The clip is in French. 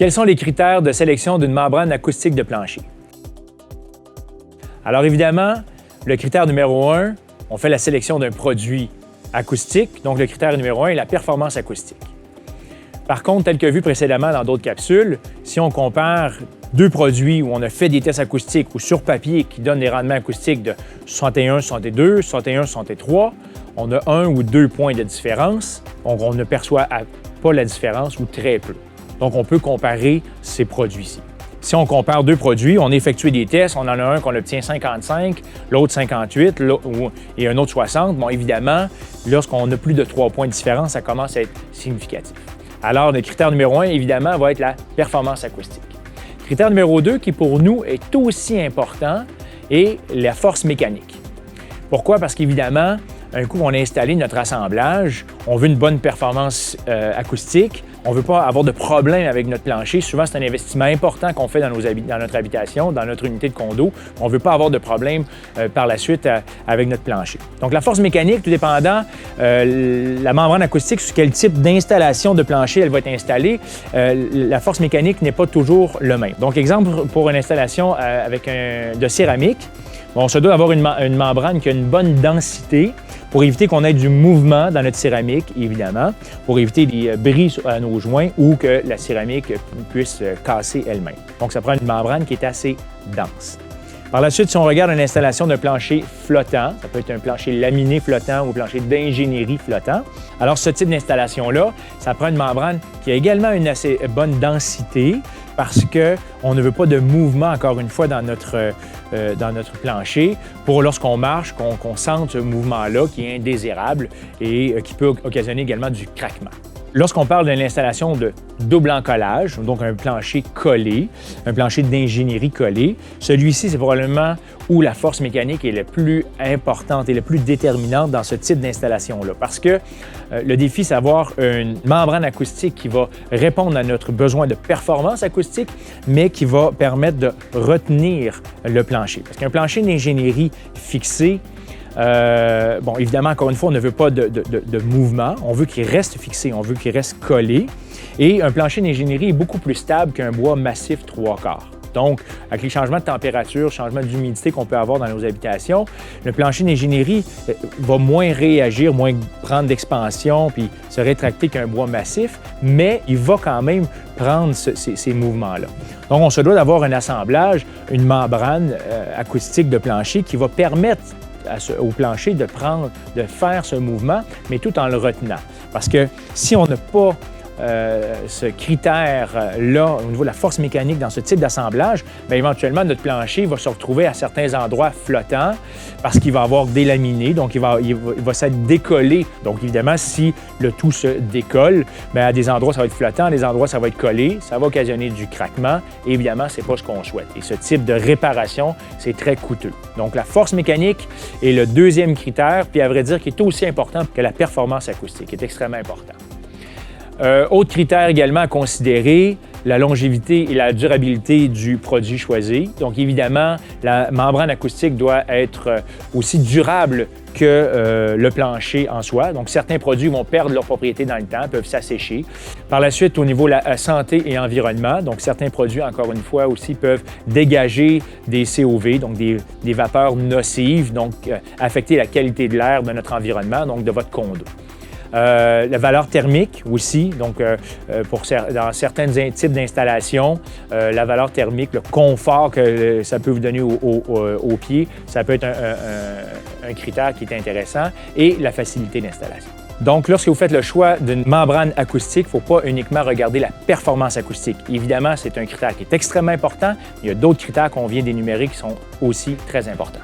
Quels sont les critères de sélection d'une membrane acoustique de plancher? Alors évidemment, le critère numéro 1, on fait la sélection d'un produit acoustique. Donc le critère numéro 1 est la performance acoustique. Par contre, tel que vu précédemment dans d'autres capsules, si on compare deux produits où on a fait des tests acoustiques ou sur papier qui donnent des rendements acoustiques de 61, 62, 61, 63, on a 1 ou 2 points de différence. Donc on ne perçoit pas la différence ou très peu. Donc on peut comparer ces produits-ci. Si on compare deux produits, on a effectué des tests, on en a un qu'on obtient 55, l'autre 58 et un autre 60. Bon, évidemment, lorsqu'on a plus de 3 points de différence, ça commence à être significatif. Alors, le critère numéro 1, évidemment, va être la performance acoustique. Critère numéro 2, qui pour nous est aussi important, est la force mécanique. Pourquoi? Parce qu'évidemment, un coup on a installé notre assemblage, on veut une bonne performance acoustique, on ne veut pas avoir de problème avec notre plancher. Souvent, c'est un investissement important qu'on fait dans notre habitation, dans notre unité de condo. On ne veut pas avoir de problème par la suite avec notre plancher. Donc, la force mécanique, tout dépendant, la membrane acoustique, sur quel type d'installation de plancher elle va être installée, la force mécanique n'est pas toujours le même. Donc, exemple, pour une installation de céramique, on se doit avoir une membrane qui a une bonne densité pour éviter qu'on ait du mouvement dans notre céramique, évidemment, pour éviter des bris à nos joints ou que la céramique puisse casser elle-même. Donc, ça prend une membrane qui est assez dense. Par la suite, si on regarde une installation d'un plancher flottant, ça peut être un plancher laminé flottant ou un plancher d'ingénierie flottant, alors ce type d'installation-là, ça prend une membrane qui a également une assez bonne densité parce qu'on ne veut pas de mouvement, encore une fois, dans notre plancher pour lorsqu'on marche, qu'on sente ce mouvement-là qui est indésirable et qui peut occasionner également du craquement. Lorsqu'on parle d'une installation de double encollage, donc un plancher collé, un plancher d'ingénierie collé, celui-ci, c'est probablement où la force mécanique est la plus importante et la plus déterminante dans ce type d'installation-là. Parce que le défi, c'est d'avoir une membrane acoustique qui va répondre à notre besoin de performance acoustique, mais qui va permettre de retenir le plancher. Parce qu'un plancher d'ingénierie fixé, bon, évidemment, encore une fois, on ne veut pas de mouvement. On veut qu'il reste fixé, on veut qu'il reste collé. Et un plancher d'ingénierie est beaucoup plus stable qu'un bois massif 3/4. Donc, avec les changements de température, changements d'humidité qu'on peut avoir dans nos habitations, le plancher d'ingénierie va moins réagir, moins prendre d'expansion puis se rétracter qu'un bois massif, mais il va quand même prendre ces mouvements-là. Donc, on se doit d'avoir un assemblage, une membrane acoustique de plancher qui va permettre au plancher de faire ce mouvement, mais tout en le retenant. Parce que si on n'a pas ce critère-là au niveau de la force mécanique dans ce type d'assemblage, bien, éventuellement, notre plancher va se retrouver à certains endroits flottants parce qu'il va avoir délaminé, donc il va s'être décollé. Donc, évidemment, si le tout se décolle, bien, à des endroits, ça va être flottant, à des endroits, ça va être collé, ça va occasionner du craquement. Et évidemment, ce n'est pas ce qu'on souhaite. Et ce type de réparation, c'est très coûteux. Donc, la force mécanique est le deuxième critère, puis à vrai dire, qui est aussi important que la performance acoustique, qui est extrêmement important. Autre critère également à considérer, la longévité et la durabilité du produit choisi. Donc, évidemment, la membrane acoustique doit être aussi durable que le plancher en soi. Donc, certains produits vont perdre leur propriété dans le temps, peuvent s'assécher. Par la suite, au niveau de la santé et environnement, donc certains produits, encore une fois, aussi peuvent dégager des COV, donc des vapeurs nocives, donc affecter la qualité de l'air de notre environnement, donc de votre condo. La valeur thermique aussi, donc dans certains types d'installations, la valeur thermique, le confort que ça peut vous donner au pied, ça peut être un critère qui est intéressant, et la facilité d'installation. Donc, lorsque vous faites le choix d'une membrane acoustique, il ne faut pas uniquement regarder la performance acoustique. Évidemment, c'est un critère qui est extrêmement important. Il y a d'autres critères qu'on vient d'énumérer qui sont aussi très importants.